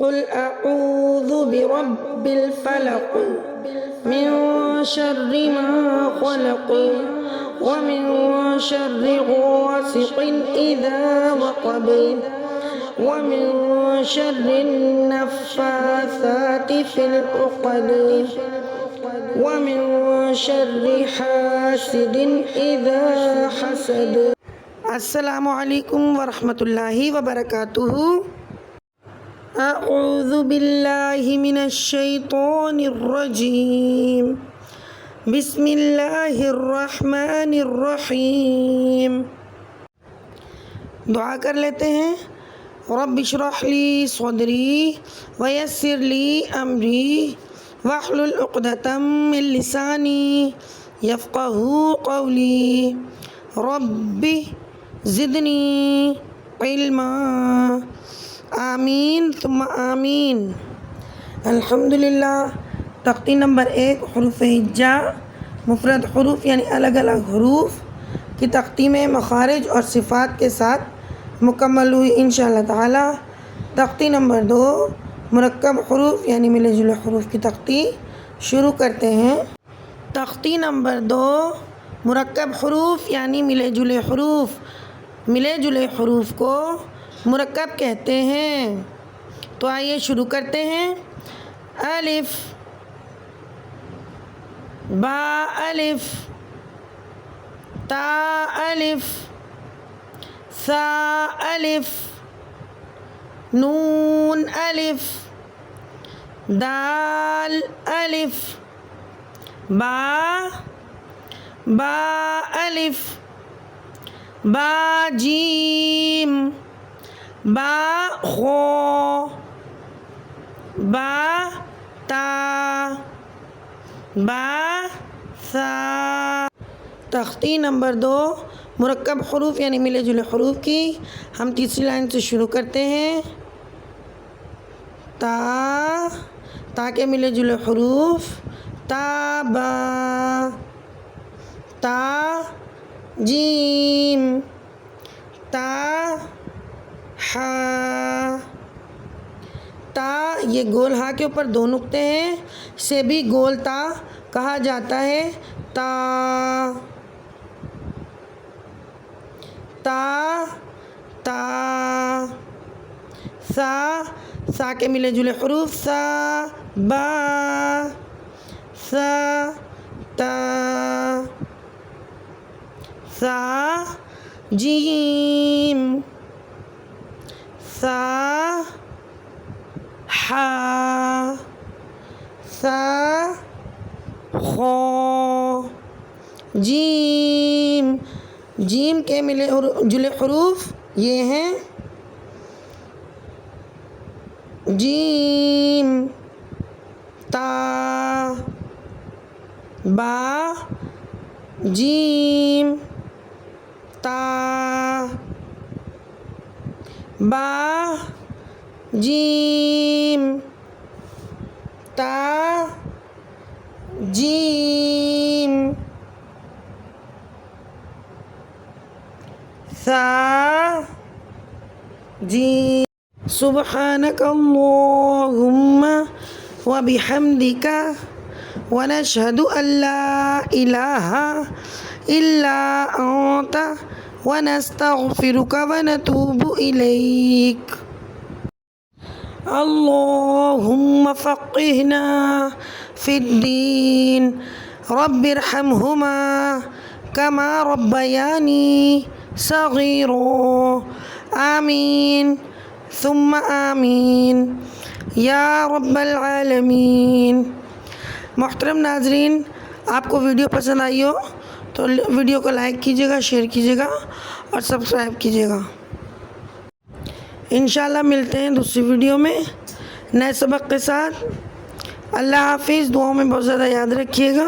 कुल अऊज़ु बिरब्बिल फलक़ मिन शर्रि मा खलक़ व मिन शर्रि गासिक़िन इज़ा वक़ब व मिन शर्रि नफ़्फ़ासाति फ़िल उक़द व मिन शर्रि हासिदिन इज़ा हसद। अस्सलामु अलैकुम वरहमतुल्लाहि वबरकातुहू। अऊज़ु बिल्लाहि मिनश शैतानिर रजीम। बिस्मिल्लाहिर रहमानिर रहीम। दुआ कर लेते हैं। रब्बि इश्रह ली सदरी व यस्सिर ली अमरी वहलुल उक़दतम मिन लिसानी यफ़क़हू क़ौली। रब्बि ज़िदनी इल्मा। आमीन तुम्मा आमीन। अल्हम्दुलिल्लाह। तख्ती नंबर 1 हुरूफ़ हिज्जा मुफ़रद हुरूफ़ यानी अलग अलग हुरूफ़ की तख्ती में मखारिज और सिफ़ात के साथ मुकम्मल हुई इंशाअल्लाह ताला। तख्ती नंबर 2 मुरक्कब हुरूफ़ यानी मिले जुले हुरूफ़ की तख्ती शुरू करते हैं। तख्ती नंबर 2 मुरक्कब हुरूफ़ यानी मिले जुले हुरूफ़। मिले जुले हुरूफ़ को मुरक्कब कहते हैं। तो आइए शुरू करते हैं। अलिफ बा अलिफ ता अलिफ सा अलिफ नून अलिफ दाल अलिफ बा अलिफ बा जीम बा खो बा ता बा सा। तख्ती नंबर 2 मुरक्कब हुरूफ़ यानी मिले जुले हुरूफ़ की हम तीसरी लाइन से शुरू करते हैं। ता के मिले जुले हुरूफ़ ताबा ता जीम ता हा। ता ये गोल हा के ऊपर 2 नुक्ते हैं से भी गोल ता कहा जाता है। ता ता ता। सा के मिले जुले हुरूफ़ सा बा सा ता सा जीम सा हा सा खो जीम। जीम के मिले जुले हुरूफ़ ये हैं जीम ता बा जीम ता बा जीम ता जीम सा जीम। सुब्हानक अल्लाहुम्मा व बिहम्दिका व नशहदु अल्ला इलाहा इल्ला अंता व नस्तगफिरुका व नतूबु इलैक। अल्लाहुम्मा फ़क़्हिना फ़िद्दीन रब्बिरहमहुमा कमा रब्बयानी सग़ीरा। आमीन सुम्मा आमीन या रब्बल आलमीन। मोहतरम नाज़रीन, आपको वीडियो पसंद आई हो तो वीडियो को लाइक कीजिएगा, शेयर कीजिएगा और सब्सक्राइब कीजिएगा। इंशाल्लाह मिलते हैं दूसरी वीडियो में नए सबक के साथ। अल्लाह हाफिज़। दुआओं में बहुत ज़्यादा याद रखिएगा।